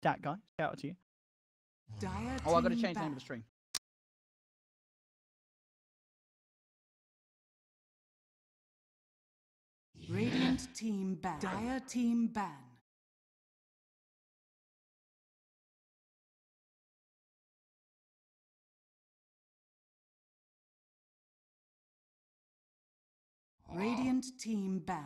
Stat guy, shout out to you. Dire Oh, I've got to team change the name of ban. the stream. Radiant team ban. Dire team ban. Radiant team ban.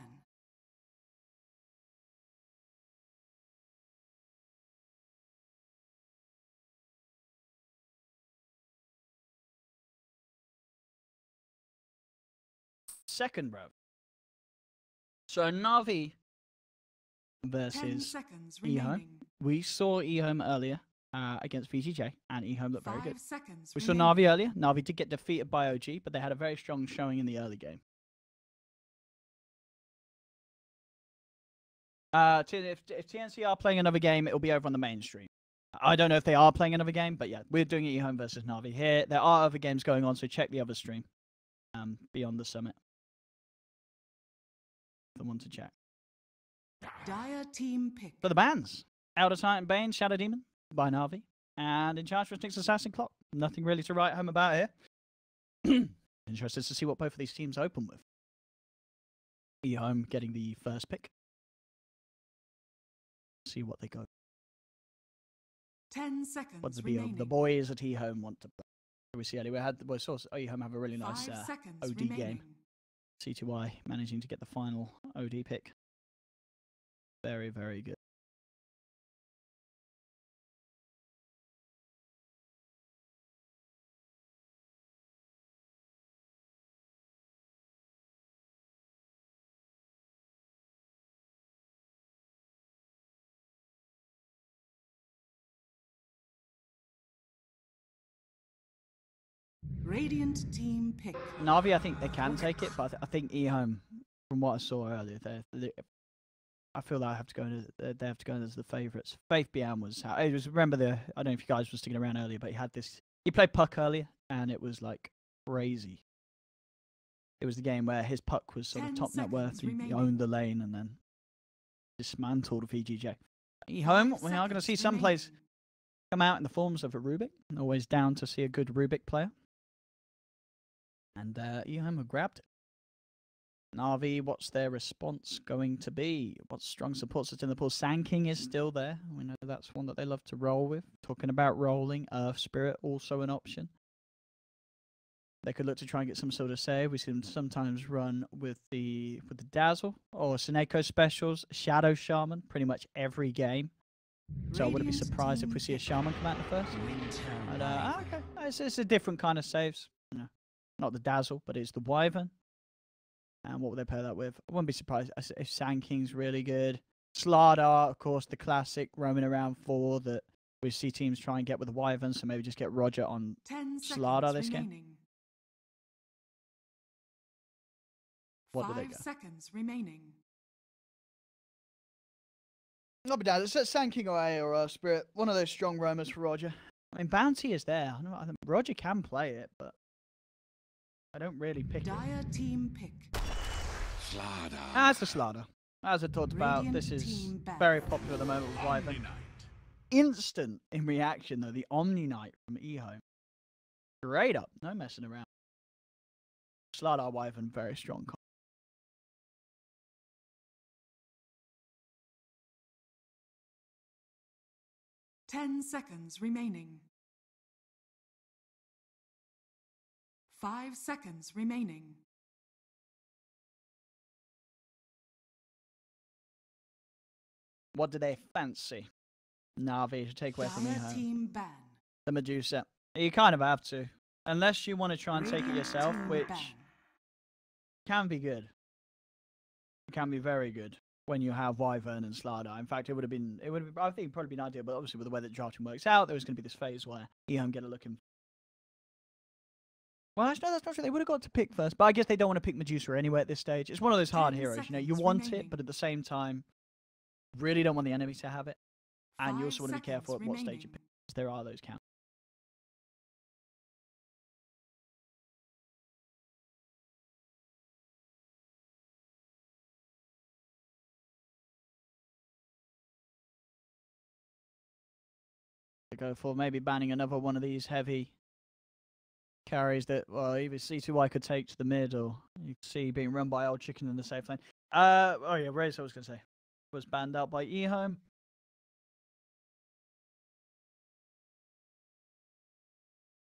Second row. So Navi 10 versus seconds EHOME. remaining. We saw EHOME earlier against VGJ, and EHOME looked very 5 good. seconds We saw remaining. Navi earlier. Navi did get defeated by OG, but they had a very strong showing in the early game. If TNC are playing another game, it'll be over on the main stream. I don't know if they are playing another game, but yeah, we're doing EHOME versus Navi here. There are other games going on, so check the other stream beyond the summit. The one to check. Dire team pick. For the bans, Elder Titan Bane, Shadow Demon by Navi, and In Charge for Sticks Assassin Clock. Nothing really to write home about here. Interested to see what both of these teams open with. EHOME getting the first pick. See what they go. 10 seconds What remaining. the boys at EHOME want to play. We see earlier. We saw EHOME have a really nice 5 seconds OD remaining. game. C2Y managing to get the final OD pick. Very, very good. Radiant team pick. Navi, I think they can take it, but I think EHOME, from what I saw earlier, I feel like they have to go in as the favourites. Faith Bian was. I remember I don't know if you guys were sticking around earlier, but he had this. He played puck earlier, and it was like crazy. It was the game where his puck was sort of top net worth. He owned the lane and then dismantled VGJ. EHOME, we are going to see some plays come out in the forms of a Rubik. Always down to see a good Rubik player. And EHOME have grabbed it. Navi, what's their response going to be? What strong support system in the pool? Sand King is still there. We know that's one that they love to roll with. Talking about rolling, Earth Spirit also an option. They could look to try and get some sort of save. We see them sometimes run with the Dazzle or Seneko specials, Shadow Shaman, pretty much every game. So I wouldn't be surprised if we see a Shaman come out in the first. But, okay, it's a different kind of saves. You know, not the Dazzle, but it's the Wyvern. And what would they pair that with? I wouldn't be surprised if Sand King's really good. Slardar, of course, the classic roaming around 4 that we see teams try and get with the Wyvern, so maybe just get Roger on Slardar this game. What do they go? 5 seconds remaining. Not be down. It's Sand King or Spirit. One of those strong roamers for Roger. I mean, Bounty is there. I think Roger can play it, but I don't really pick Dire it. team pick. Slardar. That's the Slardar. As I talked about, this is very popular at the moment with Wyvern. Instant in reaction, though, the Omni Knight from EHOME. Straight up, no messing around. Slardar Wyvern, very strong combo. Ten seconds remaining. 5 seconds remaining. What do they fancy? Navi to take away from EHOME. Team ban. The Medusa. You kind of have to. Unless you want to try and take it yourself, which can be good. It can be very good when you have Wyvern and Slardar. In fact, I think it'd probably been ideal, but obviously with the way that drafting works out, there was going to be this phase where EHOME get a look in. Well, actually, no, that's not true. They would have got to pick first, but I guess they don't want to pick Medusa anyway at this stage. It's one of those hard heroes, you know. You want it, but at the same time, really don't want the enemy to have it. And you also want to be careful at what stage you pick, because there are those counters. to go for maybe banning another one of these heavy carries that, well, either C2Y could take to the mid, or you could see being run by Old Chicken in the safe lane. Oh yeah, Razor, I was going to say, was banned out by EHOME.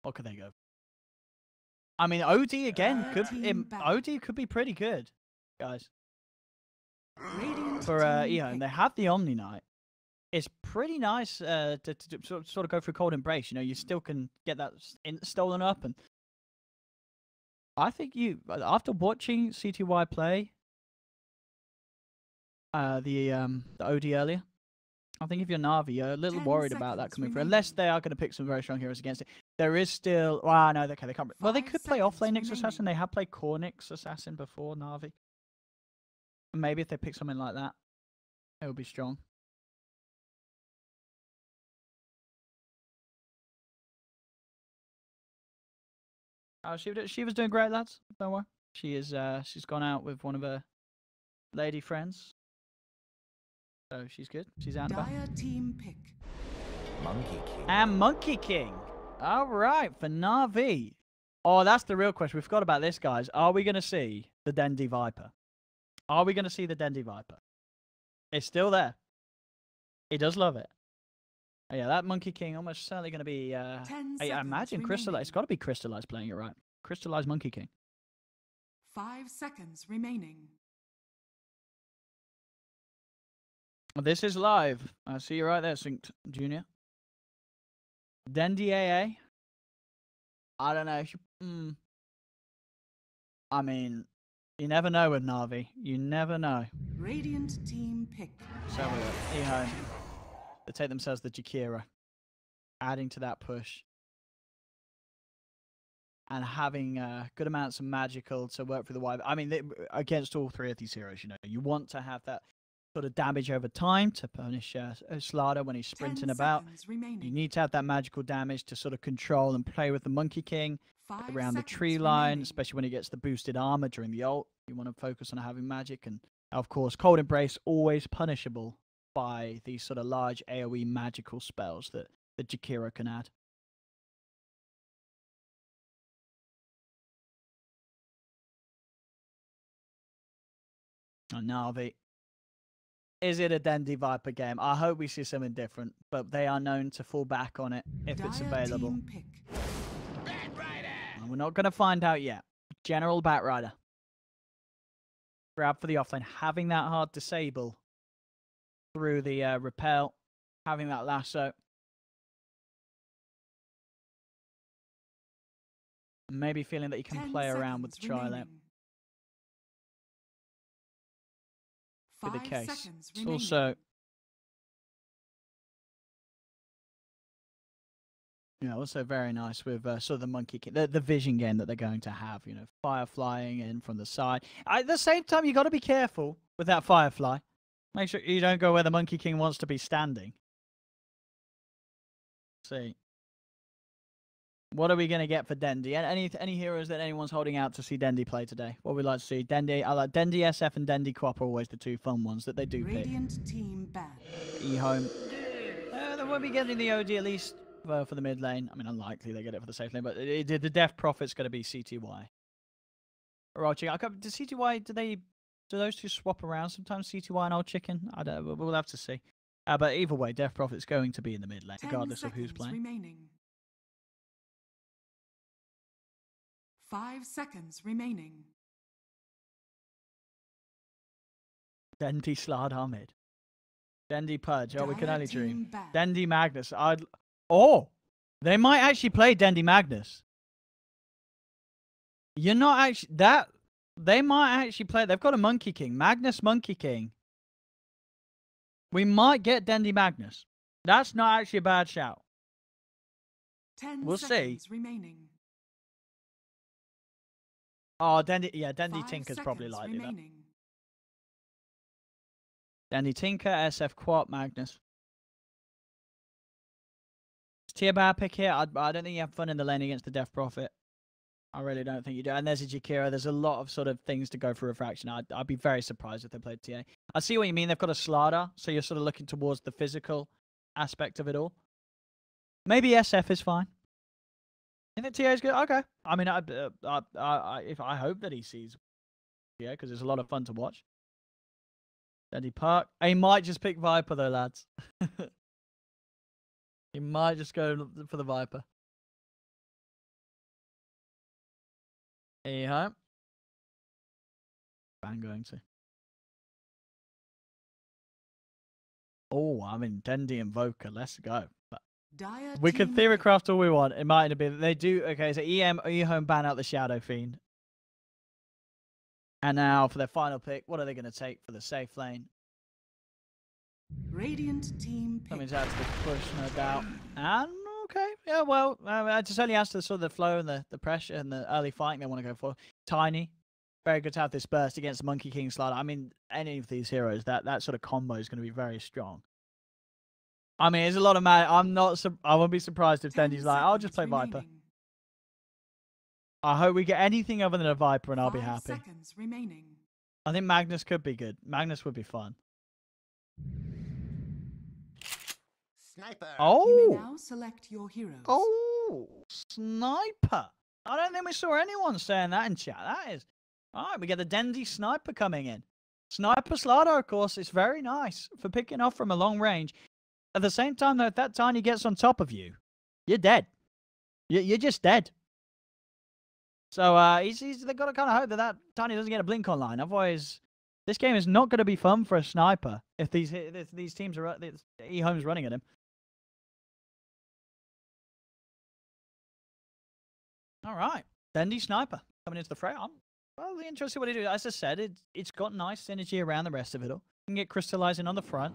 What could they go? I mean, OD again OD could be pretty good, guys. For EHOME, they have the Omni Knight. It's pretty nice to sort of go through Cold Embrace. You know, you still can get that stolen up, and I think after watching C2Y play the OD earlier, I think if you're Na'Vi, you're a little worried about that coming through, unless they are going to pick some very strong heroes against it. There is still, well, no, okay, they can't. Well, they could play offlane Nyx Assassin. They have played core Nyx Assassin before Na'Vi. Maybe if they pick something like that, it would be strong. Oh, she was doing great, lads. Don't worry. She is. She's gone out with one of her lady friends, so she's good. She's out about. Dire team pick. Monkey King. And Monkey King. All right, for Na'Vi. Oh, that's the real question. We forgot about this, guys. Are we going to see the Dendi Viper? Are we going to see the Dendi Viper? It's still there. He does love it. Oh, yeah, that Monkey King almost certainly going to be... I imagine Crystallized. It's got to be Crystallized playing it right. Crystallized Monkey King. 5 seconds remaining. This is live. I see you right there, Synced Junior. Dendi AA. I don't know. I mean, you never know with Na'Vi. You never know. Radiant team pick. So EHOME, they take themselves the Jakira, adding to that push, and having good amounts of magical to work through the wire. I mean, against all three of these heroes, you know, you want to have that sort of damage over time to punish Slaughter when he's sprinting about. You need to have that magical damage to sort of control and play with the Monkey King around the tree line, especially when he gets the boosted armor during the ult. You want to focus on having magic, and of course, Cold Embrace always punishable by these sort of large AoE magical spells that Jakira can add. And Na'Vi. Is it a Dendi Viper game? I hope we see something different, but they are known to fall back on it if it's available. And we're not going to find out yet. General Batrider. Grab for the offlane. Having that hard disable through the repel. Having that lasso. Maybe feeling that you can play around with the tri-lane. Be the case. It's also, also very nice with sort of the Monkey King, the vision game that they're going to have. You know, fire flying in from the side. At the same time, you got to be careful with that firefly. Make sure you don't go where the Monkey King wants to be standing. Let's see. What are we going to get for Dendi? Any heroes that anyone's holding out to see Dendi play today? What we'd like to see? Dendi, I like Dendi SF and Dendi Quap are always the two fun ones that they do pick. Team ban. EHOME. They won't be getting the OD at least for the mid lane. I mean, unlikely they get it for the safe lane, but the Death Prophet's going to be CTY. Or Chicken. Does CTY, do those two swap around sometimes, CTY and Old Chicken? I don't know. We'll have to see. But either way, Death Prophet's going to be in the mid lane, regardless of who's playing. Remaining. 5 seconds remaining. Dendi Slardar mid. Dendi Pudge. Oh, we can only dream. Dendi Magnus. They might actually play Dendi Magnus. You're not actually they might actually play. They've got a Monkey King. Magnus Monkey King. We might get Dendi Magnus. That's not actually a bad shout. 10 we'll see. Remaining. Oh, Dendi Tinker's probably likely that. Dendi Tinker, SF Quap, Magnus. Is Tier bad pick here? I don't think you have fun in the lane against the Death Prophet. I really don't think you do. And there's a Jakira. There's a lot of sort of things to go for refraction. I'd be very surprised if they played TA. I see what you mean. They've got a Slaughter, so you're sort of looking towards the physical aspect of it all. Maybe SF is fine. You think TA is good? Okay. I mean, I hope that he sees TA because it's a lot of fun to watch. Dandy Park. He might just pick Viper though, lads. He might just go for the Viper. EHOME. I'm going to. Oh, I mean, Dendi and Voka. Let's go. But we can theorycraft all we want. It might be that they do. Okay, so EHOME ban out the Shadow Fiend. And now for their final pick, what are they going to take for the safe lane? Radiant team pick. Something's out to the push, no doubt. And okay, yeah, well, it just only adds to the sort of the flow and the pressure and the early fighting they want to go for. Tiny, very good to have this burst against Monkey King Slider. I mean, any of these heroes, that sort of combo is going to be very strong. I mean, it's a lot of mad. I won't be surprised if Dendi's like, I'll just play Viper. I hope we get anything other than a Viper and I'll be happy. 5 seconds remaining. I think Magnus could be good. Magnus would be fun. Sniper. Oh! You may now select your heroes. Oh! Sniper! I don't think we saw anyone saying that in chat. That is... Alright, we get the Dendi Sniper coming in. Sniper Slider, of course, is very nice for picking off from a long range. At the same time, though, if that Tiny gets on top of you, you're dead. You're just dead. So they've got to kind of hope that Tiny doesn't get a blink online. Otherwise, this game is not going to be fun for a sniper if these teams are EHOME's running at him. All right, Dendi Sniper coming into the fray. I'm really interested in what he do. As I said, it's got nice synergy around the rest of it all. You can get crystallizing on the front.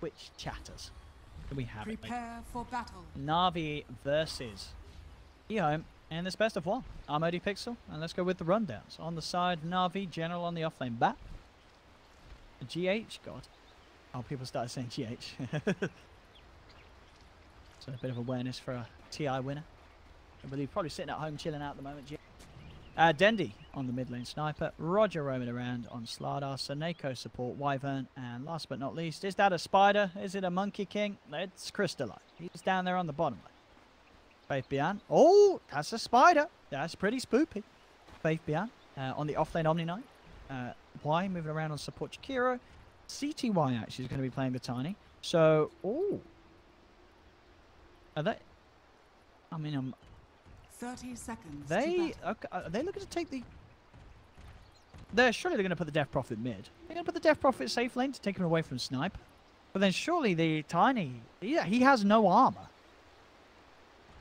Which chatters do we have? Prepare for battle. Na'Vi versus EHOME, and this best of one. I'm OD Pixel, and let's go with the rundowns. On the side, Na'Vi, General on the offlane bat. GH, God. Oh, people started saying GH. So a bit of awareness for a TI winner. I believe probably sitting at home chilling out at the moment. Dendi on the mid lane sniper, Roger roaming around on Slardar, Soneko support, Wyvern, and last but not least, is that a spider? Is it a Monkey King? It's Crystalline. He's down there on the bottom lane. Faith Bian. Oh, that's a spider. That's pretty spoopy. Faith Bian on the offlane Omni Knight. Y moving around on support Chikiro. CTY actually is going to be playing the Tiny. So, oh. Are they? I mean, 30 seconds. Are they looking to take the... Surely they're going to put the Death Prophet mid. They're going to put the Death Prophet safe lane to take him away from Snipe. But then surely the Tiny... Yeah, he has no armor.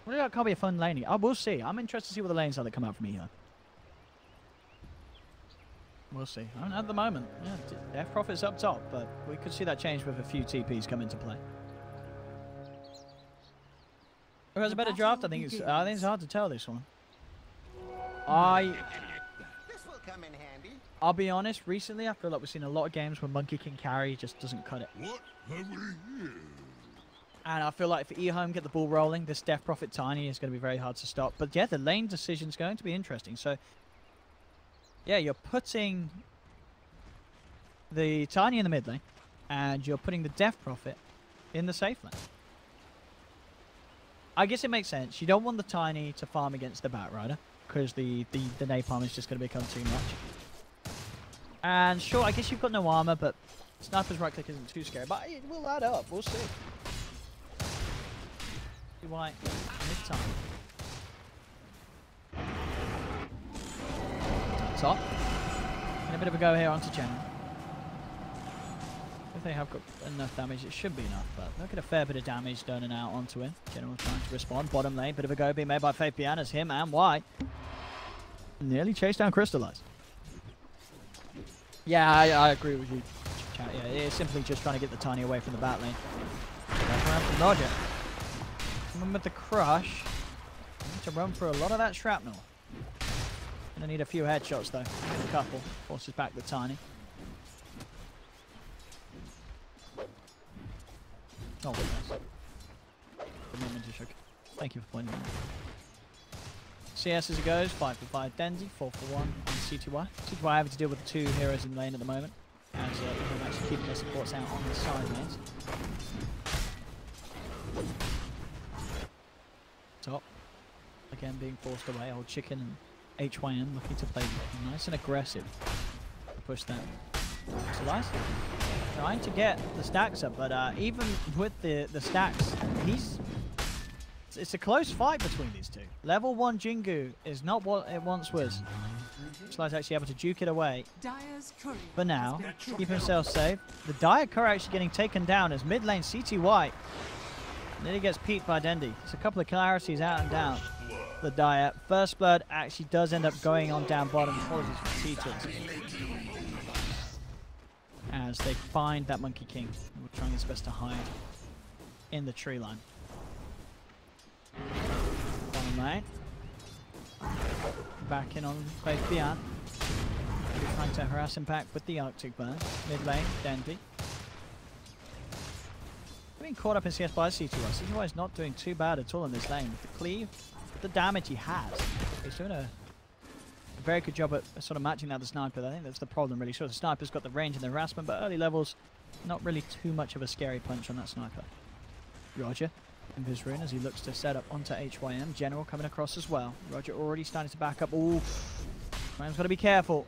Well, that can't be a fun laning. We'll see. I'm interested to see what the lanes are that come out from here. We'll see. I mean, at the moment, yeah, Death Prophet's up top, but we could see that change with a few TPs come into play. Who has a better draft? I think it's hard to tell this one. This will come in handy. I'll be honest, recently I feel like we've seen a lot of games where Monkey King carry just doesn't cut it. What have we here? And I feel like if EHOME get the ball rolling, this Death Prophet Tiny is going to be very hard to stop. But yeah, the lane decision is going to be interesting. So yeah, you're putting the Tiny in the mid lane, and you're putting the Death Prophet in the safe lane. I guess it makes sense. You don't want the Tiny to farm against the Bat Rider, because the Napalm is just going to become too much. And sure, I guess you've got no armor, but Sniper's right click isn't too scary. But it will add up. We'll see. White mid-time. Top. And a bit of a go here onto General. If they have got enough damage, it should be enough, but look at a fair bit of damage done and out onto him. General trying to respond. Bottom lane, bit of a go being made by Faith Bian as him and White nearly chased down Crystallize. Yeah, I agree with you, chat. Yeah, it's simply just trying to get the Tiny away from the bat lane. Back around from Roger. Coming with the crush. Need to run through a lot of that shrapnel. Gonna need a few headshots though. A couple. Forces back the Tiny. Oh, nice. Didn't mean to shock. Thank you for pointing that out. CS as it goes, 5 for 5 Dendy, 4 for 1 on CTY. CTY having to deal with the 2 heroes in lane at the moment, as they're actually keeping their supports out on the side lanes. Top, again being forced away. Old Chicken and HYM looking to play nice and aggressive to push that. Crystallize, trying to get the stacks up, but even with the stacks, it's a close fight between these two. Level 1 Jingu is not what it once was. Crystallize actually able to juke it away. For now, keep himself safe. The Dire Courier actually getting taken down as mid lane CTY nearly gets peeked by Dendy. It's a couple of clarities out and down. The Dire First Blood actually does end up going on down bottom. Apologies for T-Tits. As they find that Monkey King, we're trying his best to hide in the tree line. Bottom lane. Back in on Faith Beyond. Trying to harass him back with the Arctic Burn. Mid lane, Dendy. Being caught up in CS by CTY. CTY is not doing too bad at all in this lane. With the cleave, with the damage he has, he's doing a very good job at sort of matching out the sniper. I think that's the problem really. Sure, the sniper's got the range and the harassment, but early levels, not really too much of a scary punch on that sniper. Roger in his rune as he looks to set up onto HYM. General coming across as well. Roger already starting to back up. Ooh, HYM's got to be careful.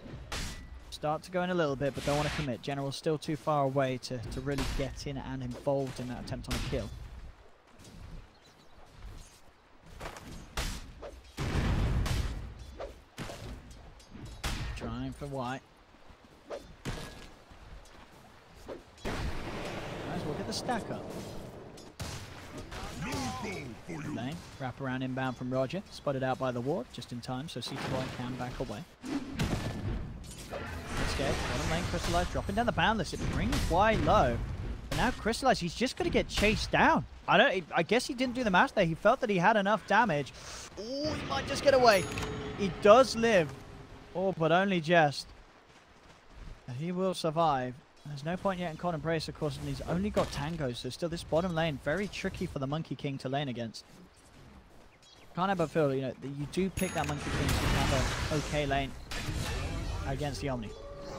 Start to go in a little bit, but don't want to commit. General's still too far away to really get in and involved in that attempt on a kill. Trying for white. Might as well get the stack up. Lane, wrap around inbound from Roger. Spotted out by the ward just in time, so CTY can back away. Scared. Bottom lane, Crystallize dropping down the boundless. It brings Y low. But now Crystallize, he's just going to get chased down. I guess he didn't do the math there. He felt that he had enough damage. Oh, he might just get away. He does live. Oh, but only just. And he will survive. There's no point yet in Con Embrace, of course, and he's only got Tango, so still this bottom lane, very tricky for the Monkey King to lane against. Can't ever feel, you know, that you do pick that Monkey King to have an okay lane against the Omni.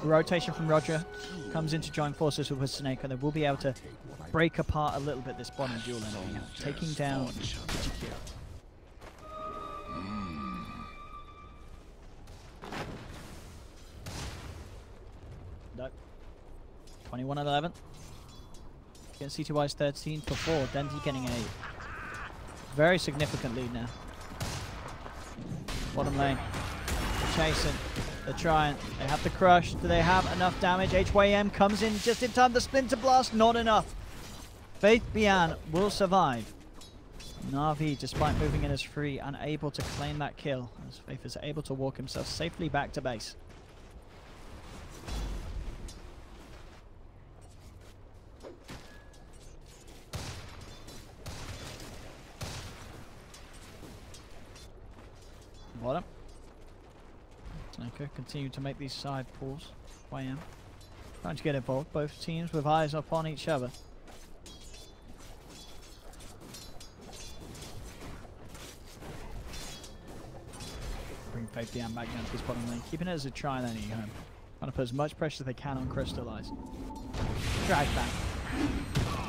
The rotation from Roger comes in to join forces with Snake, and they will be able to break apart a little bit this bottom duel lane, taking down GQ. Nope. 21-11. Against CTY's 13 for 4. Dendy getting a very significant lead now. Bottom lane. They're chasing. They're trying. They have the crush. Do they have enough damage? HYM comes in just in time. The Splinter Blast, not enough. Faith Bian will survive. Na'Vi, despite moving in as free, unable to claim that kill, as Faith is able to walk himself safely back to base. Bottom. Snako continue to make these side pulls. YM trying to get involved. Both teams with eyes upon each other. Bring Faith Bian back down to his bottom lane. Keeping it as a try then EHOME. Trying to put as much pressure as they can on Crystallize. Drag back.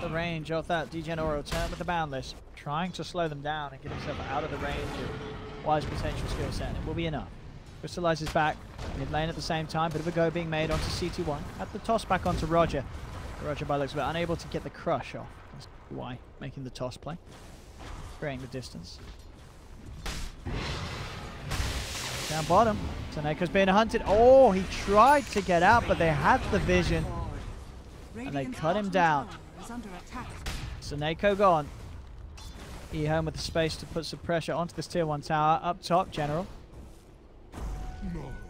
The range of that Degeneral turn with the Boundless. Trying to slow them down and get himself out of the range of Wise potential skill set. And it will be enough. Crystallize is back. Mid lane at the same time. Bit of a go being made onto CT1. At the toss back onto Roger. Roger by looks of it unable to get the crush off. That's why making the toss play. Creating the distance. Down bottom. Taneko's being hunted. Oh, he tried to get out, but they had the vision. And they cut him down. Taneko gone. EHOME with the space to put some pressure onto this tier 1 tower. Up top, General.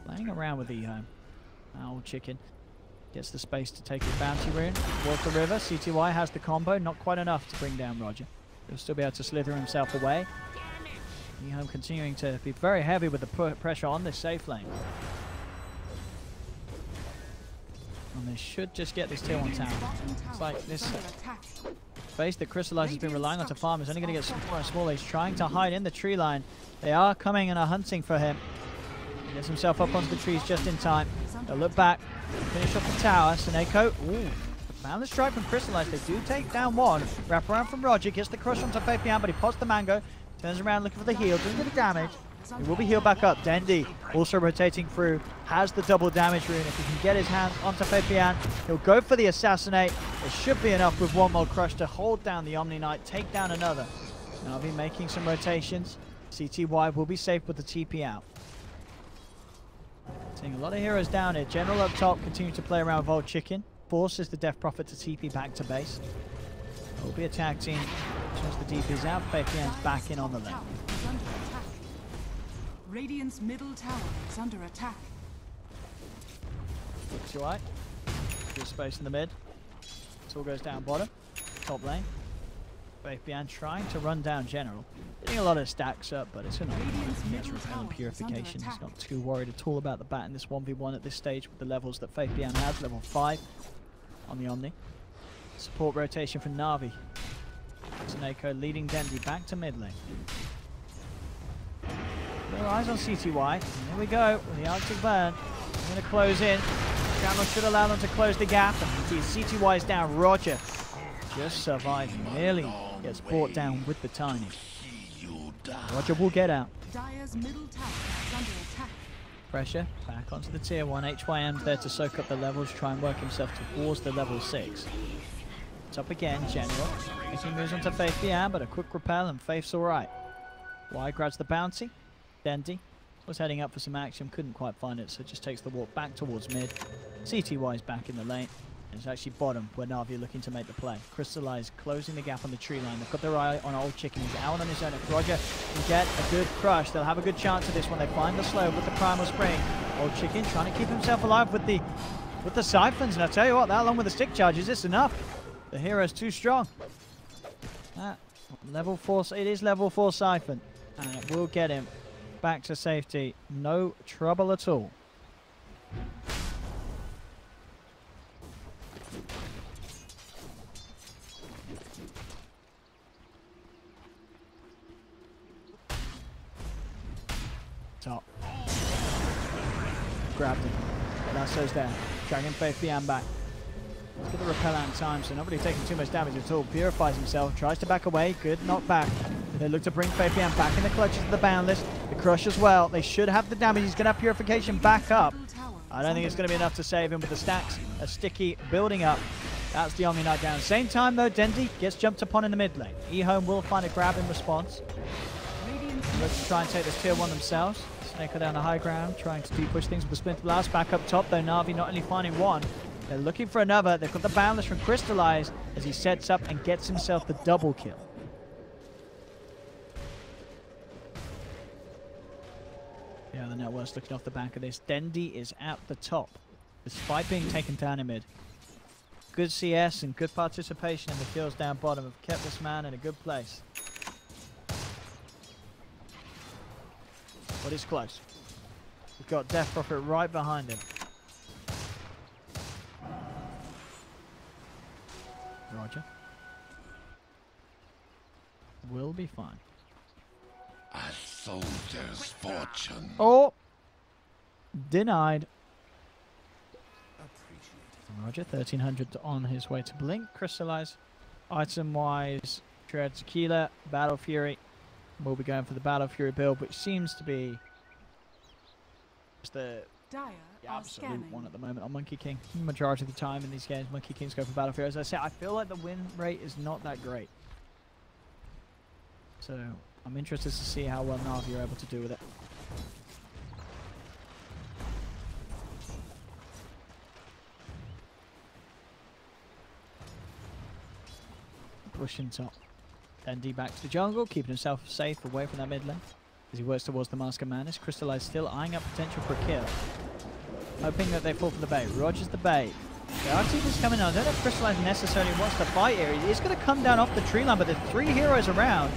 Playing around with EHOME. Old Chicken gets the space to take his bounty rune. Walk the river. CTY has the combo. Not quite enough to bring down Roger. He'll still be able to slither himself away. EHOME continuing to be very heavy with the pressure on this safe lane. And they should just get this tier 1 tower. It's like this Space that Crystallize has been relying on to farm is only going to get smaller and smaller. He's trying to hide in the tree line. They are coming and are hunting for him. He gets himself up onto the trees just in time. They'll look back, finish off the tower. Seneko, found the strike from Crystallize. They do take down one. Wrap around from Roger, gets the crush onto Fabian, but he pots the mango. Turns around looking for the heal, doesn't get the damage. He will be healed back up. Dendi also rotating through, has the double damage rune. If he can get his hands onto Fabian, he'll go for the assassinate. It should be enough with one more crush to hold down the Omni Knight, take down another. Now I'll be making some rotations. CTY will be safe with the TP out. Seeing a lot of heroes down here. General up top continue to play around Vold Chicken. Forces the Death Prophet to TP back to base. It will be a tag team. Since the DP is out, Fabian's back in on the lane. Radiant's middle tower is under attack. Looks all right. Good space in the mid. This all goes down bottom. Top lane. Fabian trying to run down General. Getting a lot of stacks up, but it's an nature of Hell and Purification. He's not too worried at all about the bat in this 1v1 at this stage with the levels that Fabian has. Level 5 on the Omni. Support rotation from Na'Vi. Seneko leading Dendi back to mid lane. Little eyes on CTY. And here we go with the Arctic Burn. I'm going to close in. Scramble should allow them to close the gap. And indeed, CTY is down. Roger just surviving. Nearly gets brought down with the Tiny. Roger will get out. Dire's middle tower is under attack. Pressure back onto the tier 1. HYM's there to soak up the levels, try and work himself towards the level 6. It's up again, General. Making moves onto Fabian, but a quick repel and Faith's alright. Y grabs the bounty. Dendi was heading up for some action, couldn't quite find it, so just takes the walk back towards mid. CTY is back in the lane. And it's actually bottom where Na'Vi are looking to make the play. Crystallize closing the gap on the tree line. They've got their eye on Old Chicken. He's out on his own. If Roger can get a good crush, they'll have a good chance of this when they find the slow with the Primal Spring. Old Chicken trying to keep himself alive with the siphons. And I tell you what, that along with the stick charges, it's enough. The hero's too strong. Level 4, it is level 4 siphon. And it will get him back to safety. No trouble at all. Top. Grabbed him. Lasso's there. Dragging Fabian back. Let's get the repel out in time, so nobody taking too much damage at all. Purifies himself, tries to back away. Good knockback. They look to bring Fabian back in the clutches of the Boundless. The crush as well. They should have the damage. He's going to have Purification back up. I don't think it's going to be enough to save him with the stacks. A sticky building up. That's the Omni Knight down. Same time though, Dendi gets jumped upon in the mid lane. EHOME will find a grab in response. Look to try and take this tier 1 themselves. Snake down the high ground, trying to push things with the Splinter Blast. Back up top though, Na'Vi not only finding one, they're looking for another. They've got the Boundless from Crystallize as he sets up and gets himself the double kill. Yeah, the network's looking off the back of this. Dendi is at the top, despite being taken down in mid. Good CS and good participation in the kills down bottom have kept this man in a good place. But it's close. We've got Death Prophet right behind him. Roger. Will be fine. A soldier's fortune. Oh! Denied. Roger, 1300 on his way to Blink. Crystallize. Item-wise, Dread Tequila, Battle Fury. We'll be going for the Battle Fury build, which seems to be just the absolute one at the moment on Monkey King. Majority of the time in these games, Monkey Kings go for Battle Fury. As I say, I feel like the win rate is not that great. So I'm interested to see how well Na'Vi are able to do with it. Pushing top. Dendi back to the jungle, keeping himself safe away from that mid lane as he works towards the Mask of Madness. Crystallize still eyeing up potential for a kill. Hoping that they fall for the bait. Roger's the bait. The RT is coming on. I don't know if Crystallize necessarily wants to fight here. He's going to come down off the tree line, but there's 3 heroes around.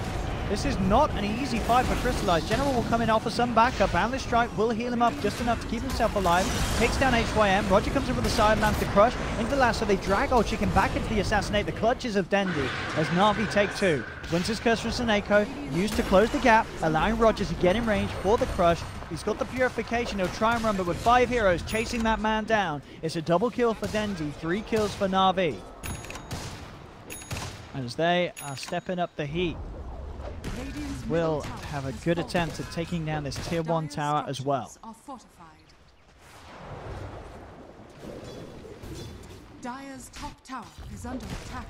This is not an easy fight for Crystallize. General will come in, offer some backup. Boundless Strike will heal him up just enough to keep himself alive. Takes down HYM. Roger comes in with the side, lands the crush into the lasso. They drag Old Chicken back into the assassinate. The clutches of Dendi as Na'Vi take 2. Winter's Curse from Seneko used to close the gap, allowing Roger to get in range for the crush. He's got the purification. He'll try and run, but with 5 heroes chasing that man down, it's a double kill for Dendi, 3 kills for Na'Vi. As they are stepping up the heat. Will have a good attempt at taking down this tier 1 tower as well. Dire's top tower is under attack.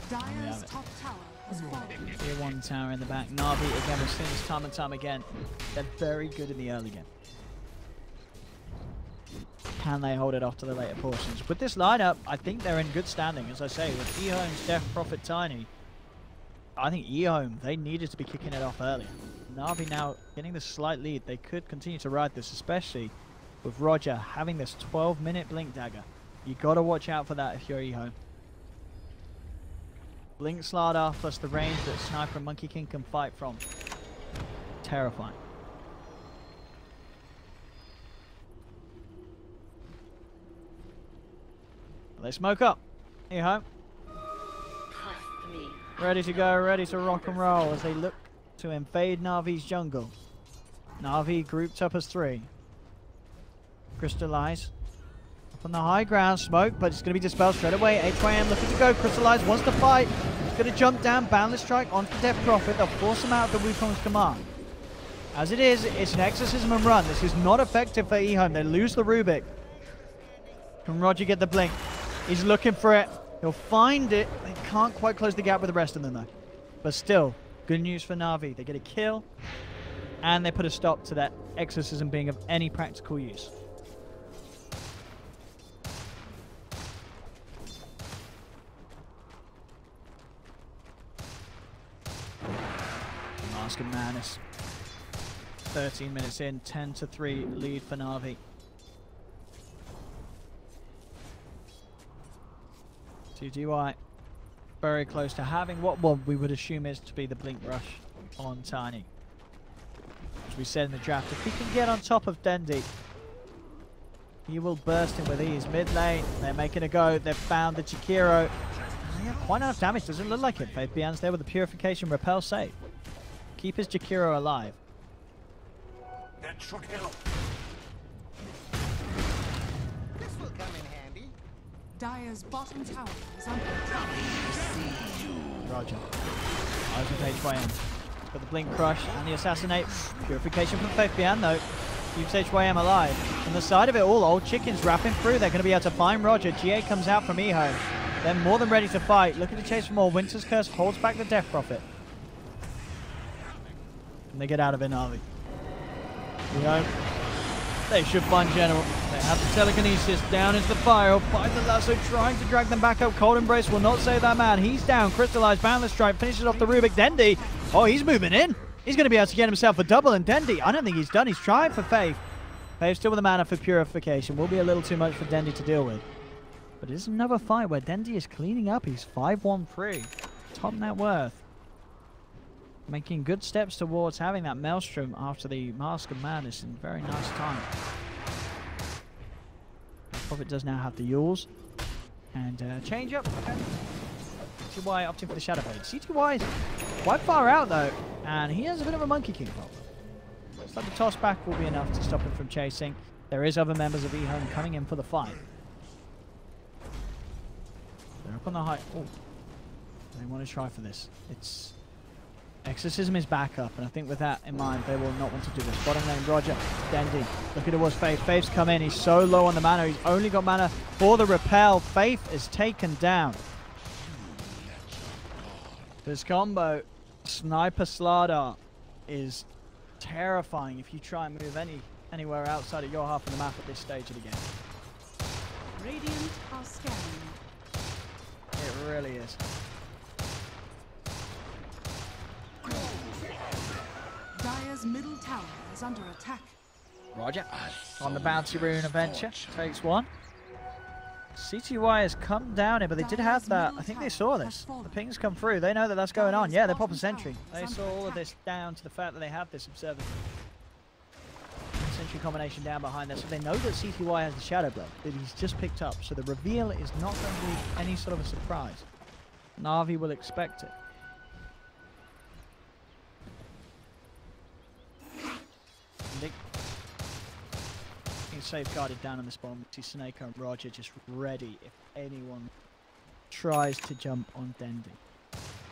Dire's top tower has fallen. Tier 1 tower in the back. Na'Vi, again, we've seen this time and time again. They're very good in the early game. Can they hold it off to the later portions? With this lineup, I think they're in good standing. As I say, with EHOME, Def, Prophet, Tiny, I think EHOME, they needed to be kicking it off earlier. Na'Vi now getting the slight lead. They could continue to ride this, especially with Roger having this 12-minute Blink Dagger. You got to watch out for that if you're EHOME. Blink Slardar plus the range that Sniper and Monkey King can fight from. Terrifying. They smoke up. EHOME. Ready to go, ready to rock and roll as they look to invade Na'Vi's jungle. Na'Vi grouped up as 3. Crystallize. Up on the high ground, smoke, but it's going to be dispelled straight away. HYM looking to go. Crystallize wants to fight. He's going to jump down, Boundless Strike onto Death Prophet. They'll force him out of the Wukong's command. As it is, it's an exorcism and run. This is not effective for EHOME. They lose the Rubik. Can Roger get the blink? He's looking for it. He'll find it. They can't quite close the gap with the rest of them, though. But still, good news for Na'Vi. They get a kill, and they put a stop to that exorcism being of any practical use. Mask of Madness. 13 minutes in, 10-3 lead for Na'Vi. TGY very close to having what we would assume is to be the Blink Rush on Tiny. As we said in the draft, if he can get on top of Dendi, he will burst in with ease. Mid lane, they're making a go. They've found the Jakiro. Yeah, quite enough damage. Doesn't look like it. Faith Bian's there with the Purification Repel save. Keep his Jakiro alive. That should help. This will come in handy. Dire's bottom tower is under attack. Roger. Eyes with HYM. Got the Blink Crush and the Assassinate. Purification from Faith Bian though. Keeps HYM alive. On the side of it all, Old Chicken's wrapping through. They're going to be able to find Roger. GA comes out from EHOME. They're more than ready to fight. Looking to chase for more. Winter's Curse holds back the Death Prophet. And they get out of it, Na'Vi. EHOME. They should find General. They have the telekinesis. Down is the fire. He'll find the lasso, trying to drag them back up. Cold Embrace will not save that man. He's down. Crystallized, Boundless Strike, finishes off the Rubik. Dendi. Oh, he's moving in. He's going to be able to get himself a double. And Dendi, I don't think he's done. He's trying for Faith. Faith still with the mana for Purification. Will be a little too much for Dendi to deal with. But it is another fight where Dendi is cleaning up. He's 5-1-3. Top net worth. Making good steps towards having that Maelstrom after the Mask of Madness in very nice time. Prophet does now have the Yules. And change up. Okay. CTY opting for the Shadow Blade. CTY is quite far out though. And he has a bit of a Monkey King problem. Looks like the toss back will be enough to stop him from chasing. There is other members of EHOME coming in for the fight. They're up on the high. Oh. They want to try for this. It's Exorcism is back up, and I think with that in mind, they will not want to do this. Bottom lane, Roger, Dendi, looking towards Faith. Faith's come in, he's so low on the mana, he's only got mana for the repel. Faith is taken down. This combo, Sniper Slardar, is terrifying if you try and move anywhere outside of your half of the map at this stage of the game. Radiant are scanning. It really is. Dire's middle tower is under attack. Roger, on the bouncy rune adventure, takes one. CTY has come down here, but they did have that. I think they saw this. The ping's come through. They know that that's going on. Yeah, they're popping sentry. They saw all of this down to the fact that they have this observatory. Sentry combination down behind there, so they know that CTY has the Shadow Blade that he's just picked up. So the reveal is not going to be any sort of a surprise. Na'Vi will expect it. He's safeguarded down on this bomb. See Snake and Roger just ready if anyone tries to jump on Dendi.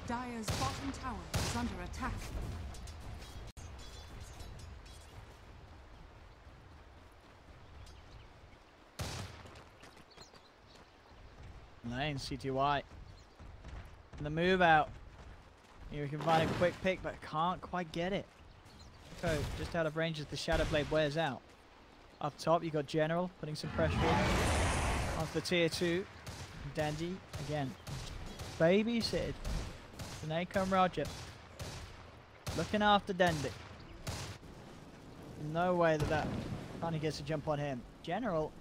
Dire's bottom tower is under attack. Lane, CTY. And the move out. Here we can find a quick pick, but can't quite get it. So, just out of range as the Shadow Blade wears out. Up top, you got General putting some pressure in. Onto the tier 2. Dendi, again. Babysitted. Snake and Roger. Looking after Dendi. No way that finally gets a jump on him. General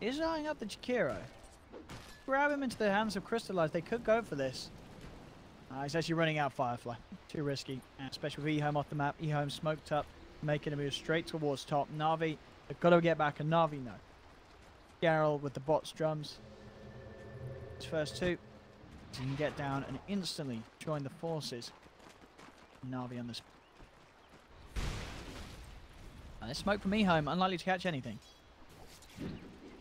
is eyeing up the Jakiro. Grab him into the hands of Crystallize. They could go for this. He's actually running out Firefly. Too risky. And especially with EHOME off the map. EHOME smoked up. Making a move straight towards top. Na'Vi, they've got to get back, and Na'Vi no. General with the bots drums. His first two. So he can get down and instantly join the forces. Na'Vi on this. And this smoke from EHOME, unlikely to catch anything.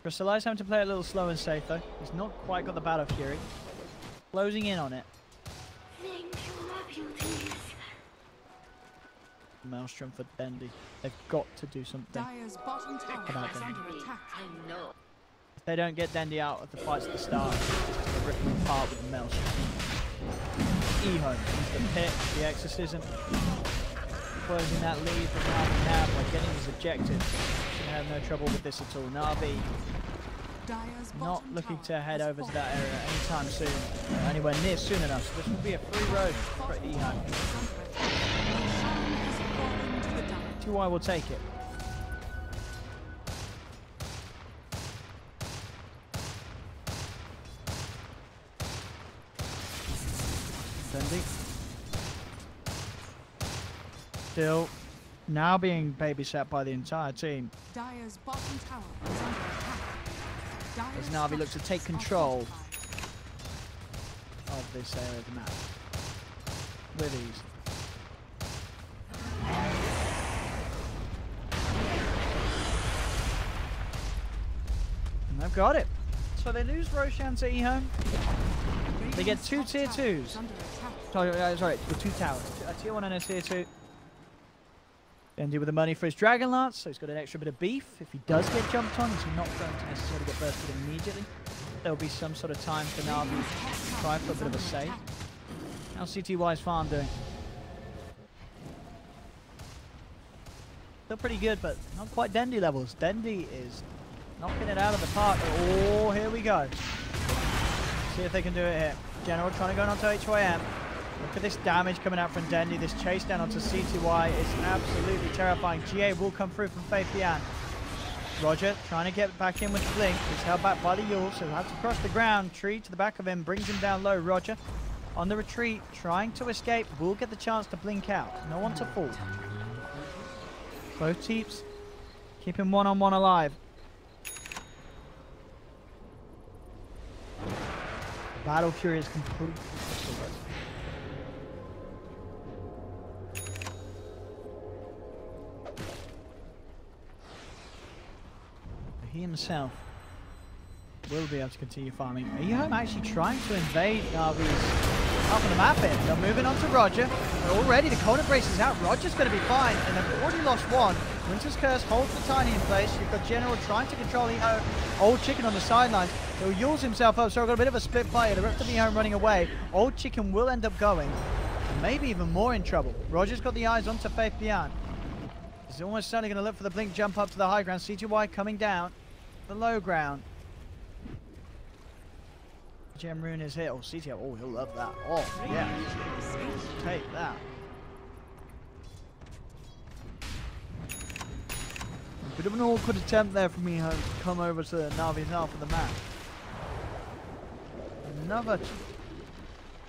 Crystallize having to play a little slow and safe though. He's not quite got the Battle Fury. Closing in on it. Maelstrom for Dendi. They've got to do something Dire's bottom tower about is Dendi. under attack. If they don't get Dendi out of the fights at the start, it's just going to rip them apart with the Maelstrom. EHOME, the pit, the exorcism. Closing that lead that Na'Vi have by getting his objective. Should have no trouble with this at all. Na'Vi not looking to head over to that area anytime soon. Anywhere near soon enough. So this will be a free road for EHOME. TY will take it. Dendi. Still now being babysat by the entire team. Dire's bottom tower is under attack. As Na'Vi looks to take control of this area of the map with ease. And they've got it. So they lose Roshan to EHOME. They get two tier 2s. Sorry, with 2 towers. A tier 1 and a tier 2. Dendi with the money for his Dragon Lance, so he's got an extra bit of beef. If he does get jumped on, he's not going to necessarily get bursted immediately. There'll be some sort of time for Na'Vi to try for a bit of a save. How's CTY's farm doing? Still pretty good, but not quite Dendi levels. Dendi is knocking it out of the park. Oh, here we go. See if they can do it here. General trying to go onto HYM. Look at this damage coming out from Dendi. This chase down onto CTY is absolutely terrifying. GA will come through from Faith Bian. Roger trying to get back in with the blink. He's held back by the Yule, so he'll have to cross the ground. Tree to the back of him, brings him down low. Roger on the retreat, trying to escape. Will get the chance to blink out. No one to fall. Both teams keeping one-on-one alive. Battle Fury is completely crystallized. He himself will be able to continue farming. EHOME actually trying to invade Na'Vi's up on the map here. They're moving on to Roger. But already the Cold Embrace is out. Roger's going to be fine, and they've already lost one. Winter's Curse holds the Tiny in place. You've got General trying to control EHOME. Old Chicken on the sidelines. He'll Yules himself up, so we've got a bit of a split fight. The rest of EHOME running away. Old Chicken will end up going. Maybe even more in trouble. Roger's got the eyes onto Faith Bian. He's almost certainly going to look for the blink jump up to the high ground. CTY coming down the low ground. Gem Rune is hit. Oh, CTY. Oh, he'll love that. Oh, yeah. Take that. Bit of an awkward attempt there from EHOME to come over to Navi's half of the map.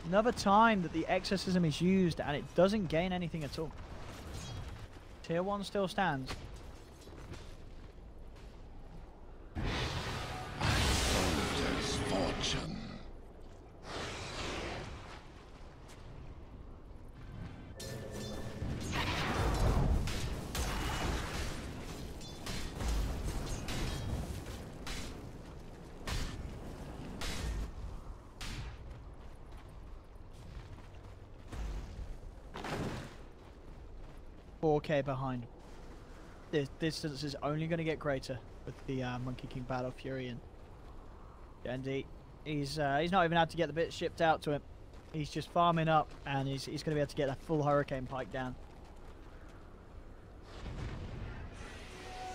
Another time that the exorcism is used and it doesn't gain anything at all. Tier 1 still stands. Soldier's fortune. $4K behind. This distance is only going to get greater with the Monkey King Battle Fury and Dendi. He's not even had to get the bits shipped out to him. He's just farming up, and he's going to be able to get that full Hurricane Pike down.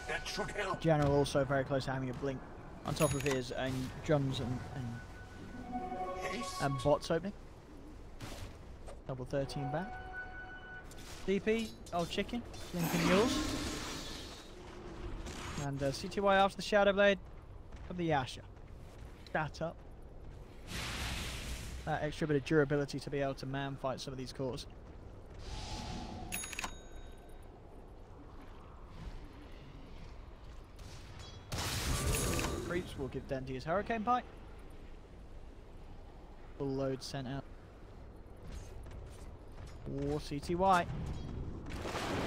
That should help. General also very close to having a blink on top of his own drums and bots opening. Double 13 back. DP, old chicken, blinking mules. And CTY after the Shadow Blade of the Yasha. Stat up. That extra bit of durability to be able to man fight some of these cores. Creeps will give Dendi his Hurricane Pike. Full load sent out. Or CTY.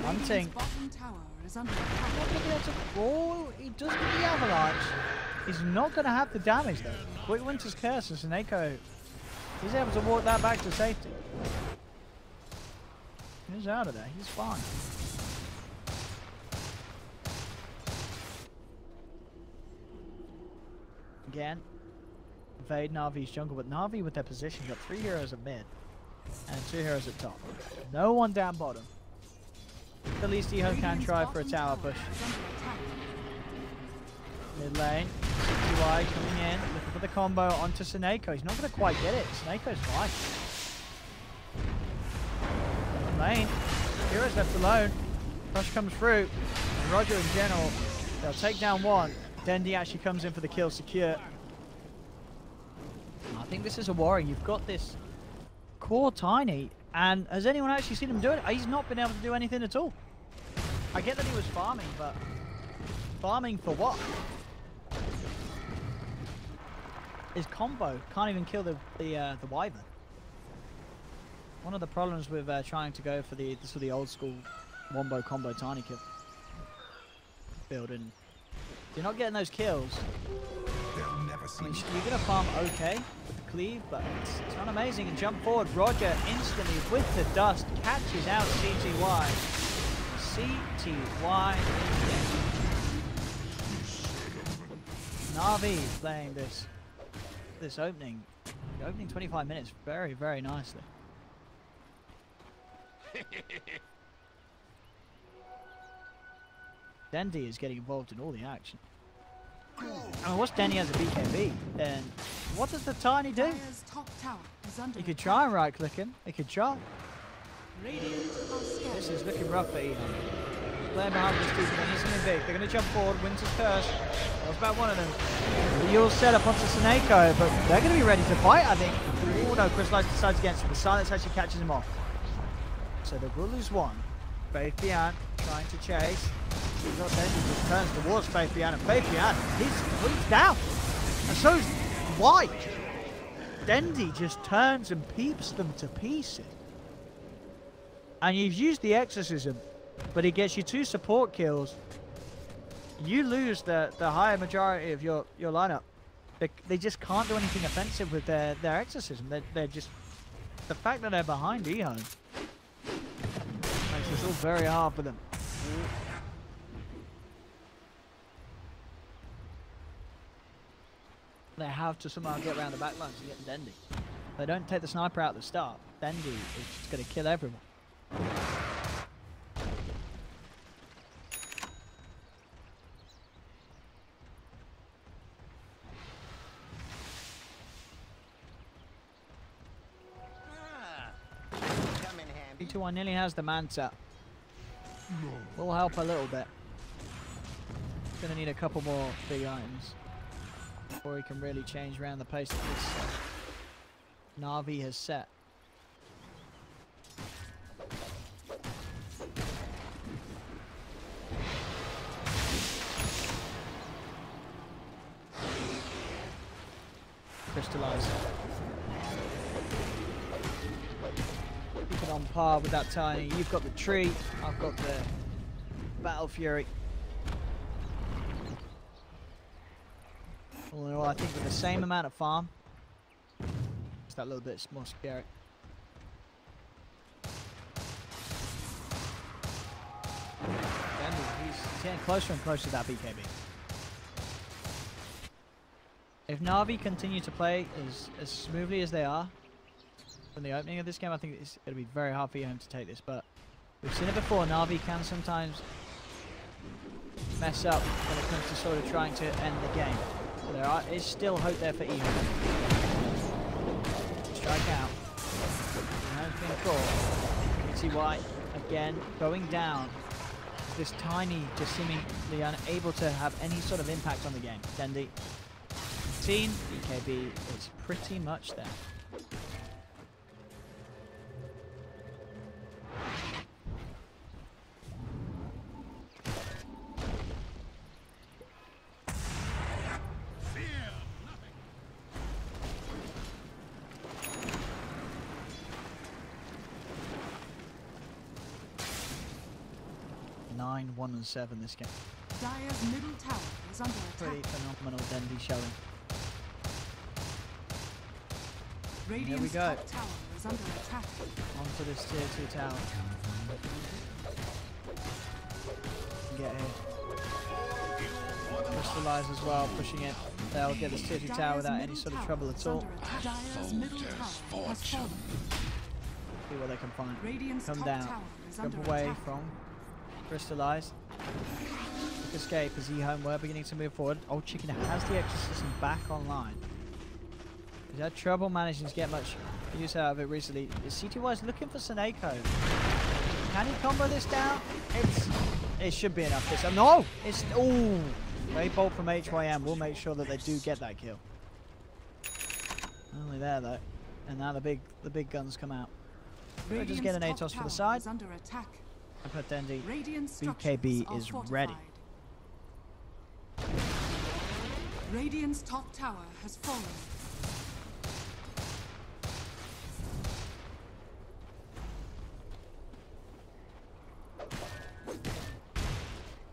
Hunting. Bottom tower is under attack. Oh, he does get the avalanche. He's not going to have the damage though. Quick Winter's Curse and Seneko. He's able to walk that back to safety. He's out of there. He's fine. Again, invade Navi's jungle, but Navi with their position got 3 heroes at mid and 2 heroes at top. No one down bottom. At least EHOME can try for a tower push. Mid lane, CTY coming in, looking for the combo onto Seneko. He's not going to quite get it. Seneko's fine. Mid lane, heroes left alone. Rush comes through. And Roger in general, they'll take down one. Dendi actually comes in for the kill secure. I think this is a worry. You've got this core tiny, and has anyone actually seen him do it? He's not been able to do anything at all. I get that he was farming, but farming for what? His combo can't even kill the Wyvern. One of the problems with trying to go for the sort of the old school wombo combo tiny kill build, and you're not getting those kills. I mean, you're gonna farm okay with the cleave, but it's not amazing. And jump forward, Roger instantly with the dust catches out CTY. CTY. Na'Vi playing this opening 25 minutes very, very nicely. Dendi is getting involved in all the action. I mean, once Dendi has a BKB, then what does the tiny do? He could try and right click him. He could try. This is looking rough for EHOME. Playing behind this dude, and he's going to be big. They're going to jump forward. Winter's Curse. That was about one of them. You'll set up onto Seneko, but they're going to be ready to fight, I think. Oh no, Chris Light decides against him. The silence actually catches him off. So they will lose one. Faith Beyond trying to chase. He's got Dendi, just turns towards Faith Beyond, and Faith Beyond, he's down. And so's White. Dendi just turns and peeps them to pieces. And you've used the exorcism, but it gets you 2 support kills. You lose the higher majority of your lineup. They just can't do anything offensive with their exorcism. They're just, the fact that they're behind EHOME makes this all very hard for them. They have to somehow get around the back lines to get Dendi. If they don't take the sniper out at the start, Dendi is just going to kill everyone. E2-1 nearly has the Manta. Will help a little bit. Gonna need a couple more big items before he can really change around the pace that this Na'Vi has set. Crystallize. Keep it on par with that Tiny. You've got the tree, I've got the Battle Fury. All in all, I think with the same amount of farm, it's that little bit more scary. He's getting closer and closer to that BKB. If Na'Vi continue to play as smoothly as they are from the opening of this game, I think it's going to be very hard for EHOME to take this. But we've seen it before. Na'Vi can sometimes mess up when it comes to sort of trying to end the game. There is still hope there for EHOME. Strike out. EHOME's been caught. You can see why, again, going down. This Tiny just seemingly unable to have any sort of impact on the game. Dendi. BKB is pretty much there. Fear nothing. 9, 1, and 7 this game. Dire's middle tower is under Pretty attack. phenomenal Dendi showing. Radiant's go. top tower is under attack. Onto this tier 2 tower. Get here. Crystallize as well, pushing it. They'll get this tier 2 tower without any sort of trouble at all. Dire's middle tower has fallen. See what they can find. Radiant's Come top down. tower is Jump under away attack. from Crystallize. Quick escape as EHOME were beginning to move forward. Old Chicken has the Exorcism back online. He's had trouble managing to get much use out of it recently. Is CTY's looking for Seneko? Can he combo this down? It should be enough this time. No! It's ooh! Great bolt from HYM will make sure that they do get that kill. Only there though. And now the big guns come out. We'll just get an Radiant's Atos top for the tower side. is under attack. And put Dendi. Radiant structures BKB are is fortified. ready. Radiant's top tower has fallen.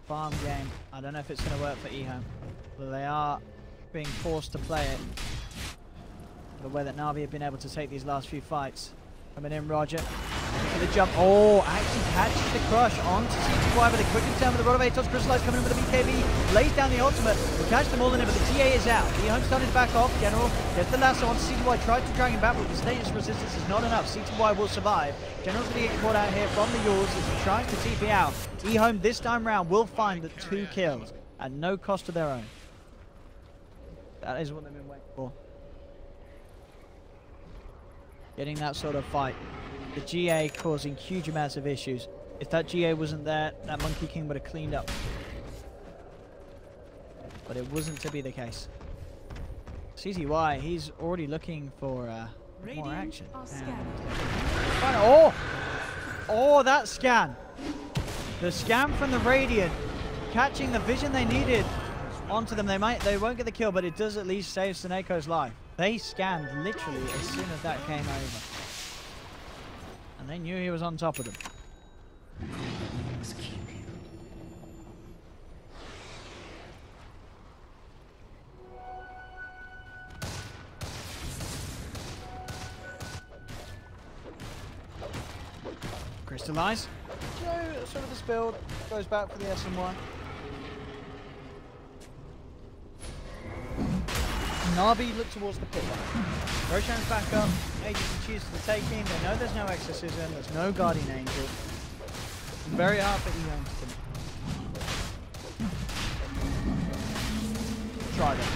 Farm game. I don't know if it's going to work for EHOME, but they are being forced to play it the way that Na'Vi have been able to take these last few fights. Coming in, Roger. For the jump. Oh, actually catches the crush onto CTY, but a quick return with the rod of Atos. Crystallize coming in with the BKB. Lays down the ultimate. Will catch them all in it, but the TA is out. EHOME starting to back off. General gets the lasso onto CTY. Tries to drag him back, but the status resistance is not enough. CTY will survive. General's going to get caught out here from the Yules as he tries to TP out. EHOME this time round will find the 2 kills at no cost of their own. That is what they've been waiting for. Getting that sort of fight. The GA causing huge amounts of issues. If that GA wasn't there, that Monkey King would have cleaned up. But it wasn't to be the case. CTY, he's already looking for more action. Oh, that scan. The scan from the Radiant, catching the vision they needed onto them. They won't get the kill, but it does at least save Seneko's life. They scanned literally as soon as that came over. And they knew he was on top of them. Crystallize. Sort of this build goes back for the SMY. Na'Vi look towards the pit lane. Roshan's back up. Aegis chooses the taking. They know there's no Exorcism. There's no Guardian Angel. Very hard for EHOME to try them.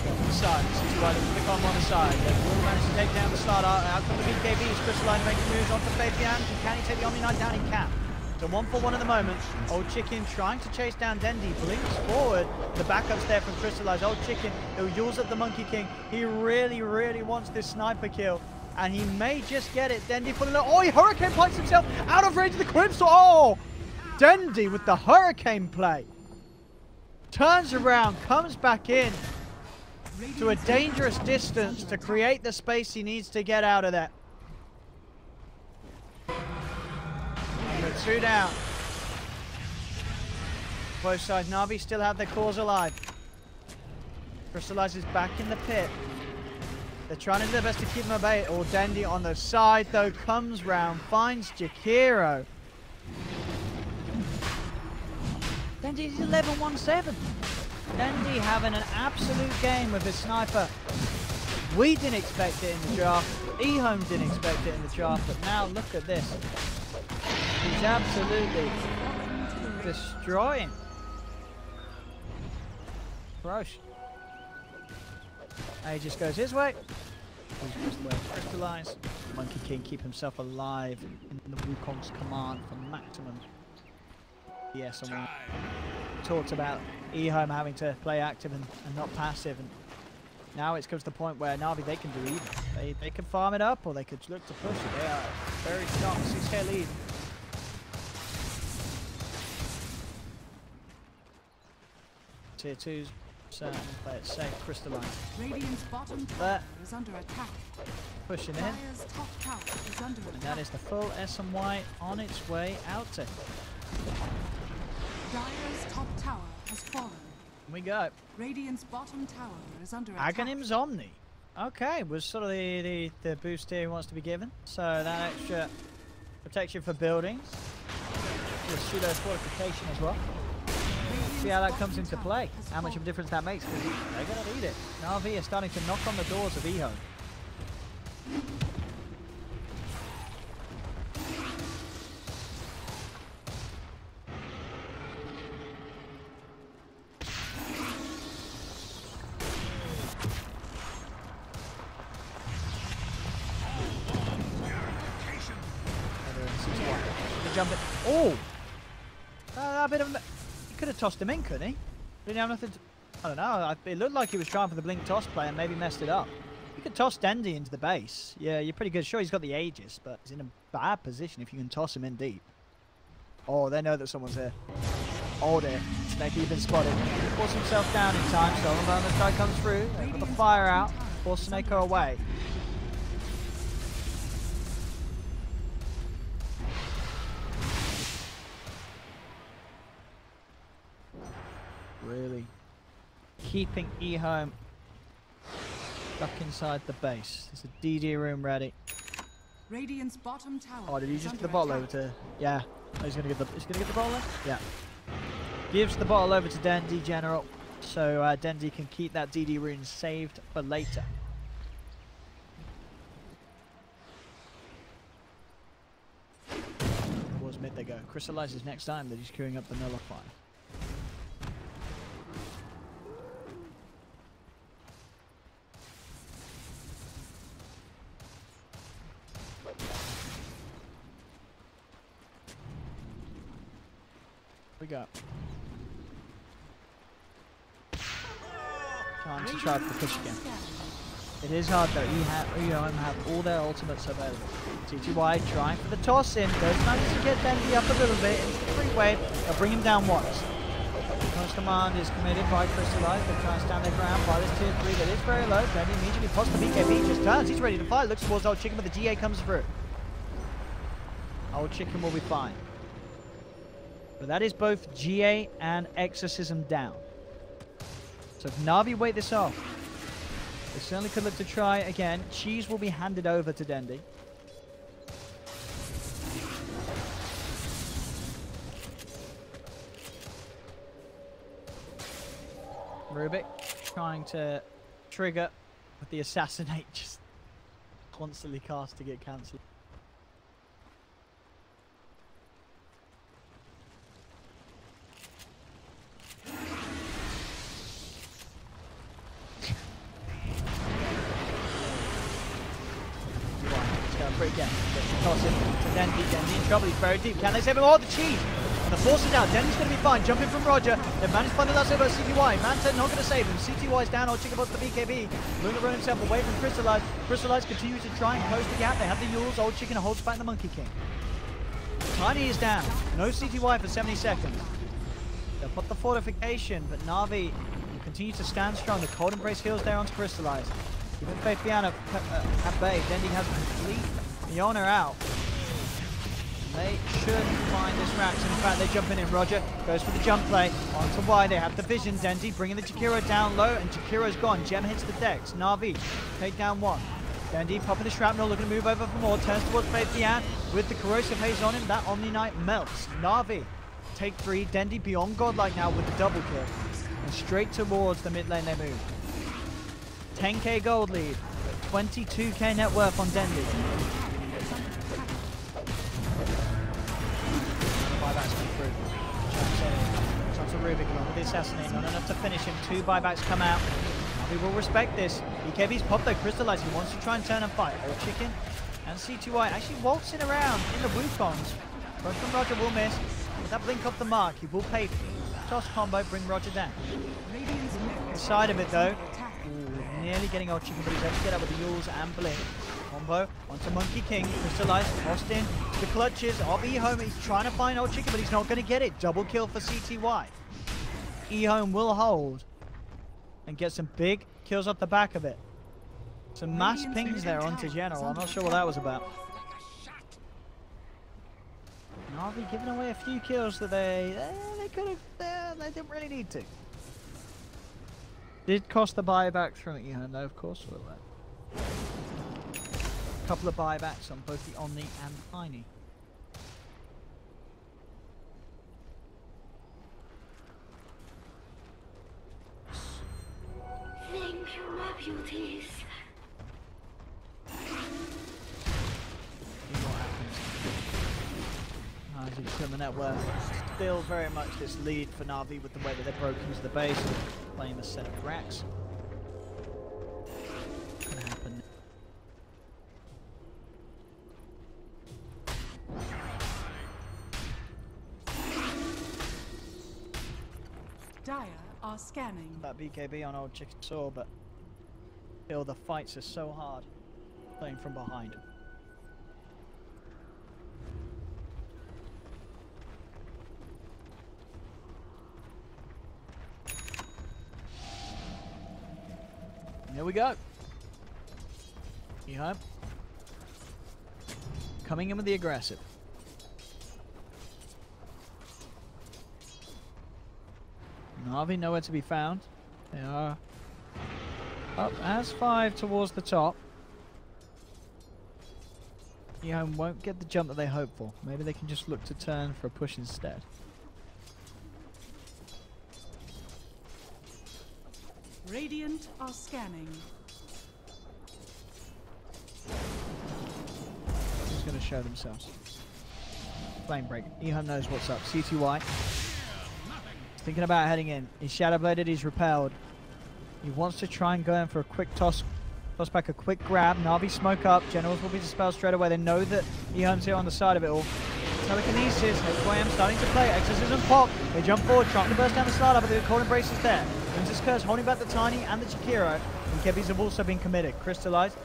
Go to the side. CTY to pick on the side. They will manage to take down the starter. Out from the BKB. Crystalline making moves onto Fabian. Can he take the Omni Knight down? He can. So 1-for-1 at the moment. Old Chicken trying to chase down Dendy. Blinks forward. The backup's there from Crystallize. Old Chicken, who yells at the Monkey King. He really, really wants this sniper kill. And he may just get it. Dendy pulling it. Oh, he Hurricane plants himself out of range of the Crimson. Oh! Dendy with the Hurricane play. Turns around, comes back in to a dangerous distance to create the space he needs to get out of there. But 2 down. Both sides. Na'Vi still have their cause alive. Crystallize is back in the pit. They're trying to do their best to keep him at bay. Or Dendy on the side, though, comes round, finds Jakiro. Dendy's 11-1-7. Dendy having an absolute game with his sniper. We didn't expect it in the draft. EHOME didn't expect it in the draft, but now look at this. He's absolutely destroying Roche. He just goes his way. He's just way Crystallize. Monkey King keep himself alive in the Wukong's command for maximum. Yes, and we talked about EHOME having to play active and not passive, and now it's comes to the point where Na'Vi, they can do either. They can farm it up or they could look to push it. They are very strong. 6k lead. Tier 2's certainly play it safe. Crystalline. Radiant's bottom tower is under attack. Pushing in. Dire's top tower is under attack. And that is the full S&Y on its way out to. Dire's top tower has fallen. We go. Radiant's bottom tower is under attack. Aghanim's Omni. Okay, was sort of the boost here he wants to be given. So that extra protection for buildings. The pseudo fortification as well. See how that comes into play. How much of a difference that makes. They're going to need it. Na'Vi are starting to knock on the doors of EHOME. Jump it. Oh! A bit of. He could have tossed him in, couldn't he? Didn't have nothing. I don't know. It looked like he was trying for the blink toss play and maybe messed it up. You could toss Dendy into the base. Yeah, you're pretty good. Sure, he's got the Aegis, but he's in a bad position if you can toss him in deep. Oh, they know that someone's here. Oh dear. Snake even spotted. Force himself down in time. So when the guy comes through, they put the fire out. Force Snake away. Really keeping EHOME stuck inside the base. There's a DD room ready. Radiant's bottom tower. Oh, did he just get the bottle over to? Yeah. Oh, he's gonna get the bottle there? Yeah. Gives the bottle over to Dendy General, so Dendy can keep that DD rune saved for later. Towards mid they go. Crystallizes next time that he's queuing up the Nullify. We go. Time to try for push again. It is hard though. EHOME have all their ultimates available. TTY trying for the toss in. Does manage to get Dendy up a little bit into the free wave. They'll bring him down once. Coast command is committed by Crystallize. They're trying to stand their ground by this tier 3 that is very low. Dendy immediately pops the BKB, just turns. He's ready to fight. Looks towards Old Chicken, but the GA comes through. Old Chicken will be fine. But that is both GA and Exorcism down. So if Na'Vi wait this off, they certainly could look to try again. Cheese will be handed over to Dendy. Rubik trying to trigger with the assassinate, just constantly cast to get cancelled. Again. toss him to Dendy. Dendy in trouble. He's very deep. Can they save him? Oh, the cheese! And the force is out. Dendy's going to be fine. Jumping from Roger. They've managed to find the last over CTY. Manta not going to save him. CTY's down. Old Chicken Bots the BKB. Luna run himself away from Crystallize. Crystallize continues to try and close the gap. They have the Yules. Old Chicken holds back the Monkey King. Tiny is down. No CTY for 70 seconds. They'll put the fortification, but Na'Vi will continue to stand strong. The Cold Embrace heals there onto Crystallize. Even Faith Piano at bay. Dendy has complete Iona out. They should find this Rax. In fact, they're jumping in. Roger goes for the jump play. Onto Y. They have the vision. Dendy bringing the Jakiro down low, and Jakiro's gone. Gem hits the decks. Na'Vi take down one. Dendy popping the shrapnel, looking to move over for more. Turns towards Faith Piano with the corrosive haze on him. That Omni Knight melts. Na'Vi take 3. Dendy beyond godlike now with the double kill. And straight towards the mid lane they move. 10k gold lead, 22k net worth on Dendy. Buybacks come through. Shots of Rubik along with the assassinate, not enough to finish him. 2 buybacks come out. We will respect this. BKB's popped though, Crystallize. He wants to try and turn and fight. Old Chicken and C2I actually waltzing around in the Wukongs. Rush from Roger will miss. With that blink off the mark, he will pay. Toss combo, bring Roger down. The side of it though. Ooh, nearly getting Old Chicken, but he's able to get up with the Yules and blink. Combo onto Monkey King. Crystallize, tossed in. The clutches of EHOME. He's trying to find Old Chicken, but he's not going to get it. Double kill for CTY. EHOME will hold and get some big kills off the back of it. Some mass pings there onto General. I'm not sure what that was about. Na'Vi giving away a few kills that they could have, they didn't really need to. Did cost the buybacks from EHOME though, of course. A couple of buybacks on both the Omni and Tiny. Thank you, my beauties. The network still very much this lead for Na'Vi with the way that they broke into the base, playing a set of racks. What's gonna happen? Dire are scanning. That BKB on Old Chicken Saw, but still the fights are so hard playing from behind. Here we go. EHOME coming in with the aggressive. Na'Vi nowhere to be found. They are up as 5 towards the top. EHOME won't get the jump that they hope for. Maybe they can just look to turn for a push instead. Radiant are scanning. Who's going to show themselves? Flame break. EHOME knows what's up. CTY. Thinking about heading in. He's shadow bladed. He's repelled. He wants to try and go in for a quick toss. Toss back a quick grab. Na'Vi smoke up. Generals will be dispelled straight away. They know that EHOME's here on the side of it all. Telekinesis. HYM starting to play. Exorcism pop. They jump forward, trying to burst down the slider, but the Cold Embrace is there. Princess Curse holding back the Tiny and the Jakiro. BKBs have also been committed. Crystallized.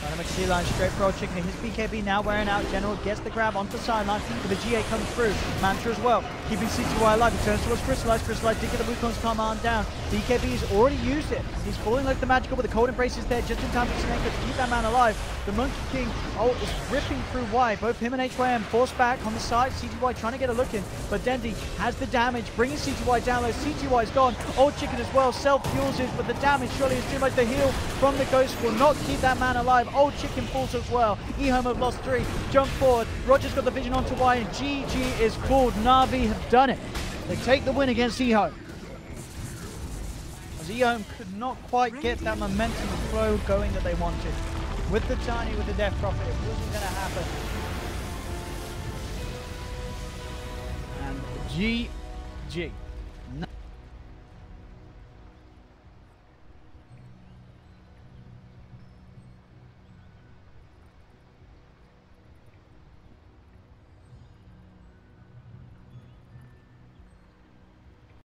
Dynamic C line straight for Old Chicken. His BKB now wearing out. General gets the grab onto the sideline. But the GA comes through. Mantra as well. Keeping CTY alive. He turns towards Crystallized. Crystallized did get the Wukong's command down. BKB's already used it. He's falling like the magical, but the Cold Embrace is there just in time for Snake to keep that man alive. The Monkey King is ripping through Y. Both him and HYM forced back on the side. CTY trying to get a look in, but Dendy has the damage, bringing CTY down low. CTY's gone. Old Chicken as well. Self-fuels it, but the damage surely is too much. The heal from the Ghost will not keep that man alive. Old Chicken falls as well. EHOME have lost 3. Jump forward. Roger's got the vision onto Y, and GG is called. Na'Vi have done it. They take the win against EHOME. As EHOME could not quite get that momentum and flow going that they wanted. With the Tiny, with the Death Prophet, it wasn't going to happen. And GG.